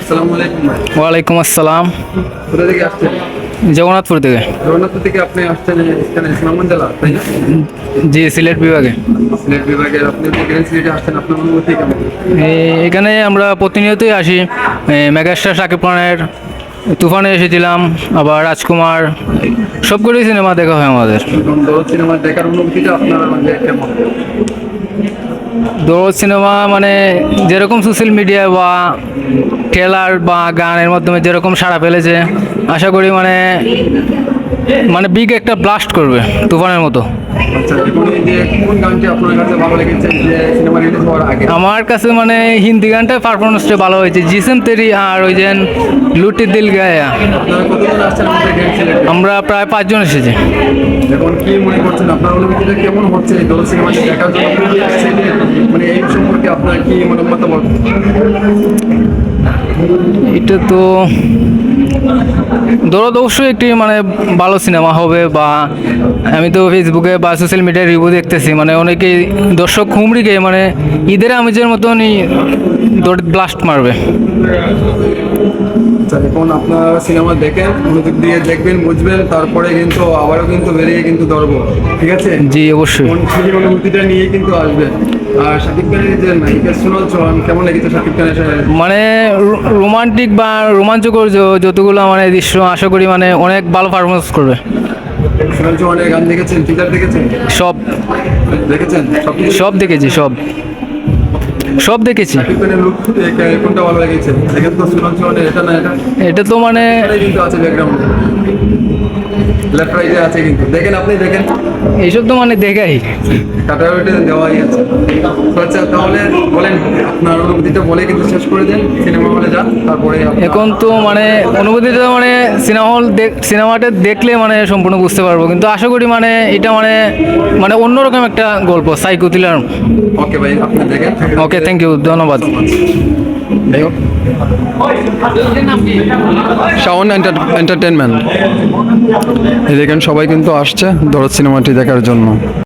আসসালামু আলাইকুম ভাই। ওয়ালাইকুম আসসালাম। কোথা থেকে আসছেন? জগন্নাথপুর থেকে। জগন্নাথপুর থেকে আপনি আসছেন এখানে সুনামগঞ্জ জেলা, তাই না? জি, সিলেট বিভাগে। সিলেট বিভাগের আপনি যে গ্রেন সিলেটে আসছেন, আপনার অনুভূতি কেমন? এখানে আমরা প্রতিনিয়তই আসি। মেগাস্টার শাকিব খানের তুফানে এসেছিলাম, আবার রাজকুমার, সবগুলোই সিনেমা দেখা হয় আমাদের। এবং দরদ সিনেমা দেখার অনুভূতিটা আপনার মানে কেমন? দৌড় সিনেমা মানে যেরকম সোশ্যাল মিডিয়া বা ট্রেলার বা গানের মাধ্যমে যেরকম সাড়া ফেলেছে, আশা করি মানে মানে বিগ একটা ব্লাস্ট করবে তুফানের মতো। আচ্ছা, এবং এই যে কোন গানটি আপনার কাছে ভালো লেগেছে যে সিনেমা রিলিজ হওয়ার আগে? আমার কাছে মানে হিন্দি গানটা পারফরমেন্সটা ভালো হয়েছে, জিসেম তেরি আর ওই যে লুটি দিল গায়া। আপনারা কতজন আসছেন আমাদের গ্রেন সিলেটে? আমরা প্রায় 5 জন এসেছি। এখন কি মনে করছেন, আপনার অনুভূতিটা কেমন হচ্ছে এই দরদ সিনেমাটি দেখার জন্য খুবই excited? মানে এই সম্পর্কে আপনার কি মতামত? এটা তো দরদ অবশ্যই একটি মানে ভালো সিনেমা হবে, বা আমি তো ফেসবুকে বা সোশ্যাল মিডিয়ায় রিভিউ দেখতেছি, মানে অনেকেই দর্শক হুমড়িকে মানে ঈদের আমেজের মতনই দরদ ব্লাস্ট মারবে। আচ্ছা, এখন আপনারা সিনেমা দেখেন, মনোযোগ দিয়ে দেখবেন, বুঝবেন, তারপরে কিন্তু আবারও কিন্তু বেরিয়ে কিন্তু ধরবো, ঠিক আছে? জি, অবশ্যই। সেই অনুভূতিটা নিয়ে কিন্তু আসবেন। আর শাকিব খানের যে নায়িকা সোনাল চৌহান, কেমন লেগেছে শাকিব খানের সাথে? মানে রোমান্টিক বা রোমাঞ্চকর যতগুলো মানে দৃশ্য, আশা করি মানে অনেক ভালো পারফরমেন্স করবে। সোনাল চৌহানের গান দেখেছেন, টিজার দেখেছেন? সব দেখেছেন? সব দেখেছি, সব দেখেছি। শাকিব খানের লুক কোনটা ভালো লেগেছে? দেখেন তো সোনাল চৌহানের এটা না এটা? এটা তো মানে এটাই কিন্তু আছে ব্যাকগ্রাউন্ডে, লেফট রাইটে আছে কিন্তু, দেখেন, আপনি দেখেন, এইসব তো মানে দেখাই। কাটাউটে দেওয়াই আছে। তো আচ্ছা, তাহলে বলেন আপনার অনুভূতিটা বলে কিন্তু শেষ করে দেন, সিনেমা হলে যান, তারপরে এখন তো মানে অনুভূতিটা মানে সিনেমাটা দেখলে মানে সম্পূর্ণ বুঝতে পারবো, কিন্তু আশা করি মানে এটা মানে মানে অন্যরকম একটা গল্প, সাইকো থ্রিলার। ওকে ভাই, আপনি দেখেন। ওকে, থ্যাংক ইউ, ধন্যবাদ। শাওন এন্টারটেনমেন্ট, এই দেখেন সবাই কিন্তু আসছে দরদ সিনেমাটি দেখার জন্য।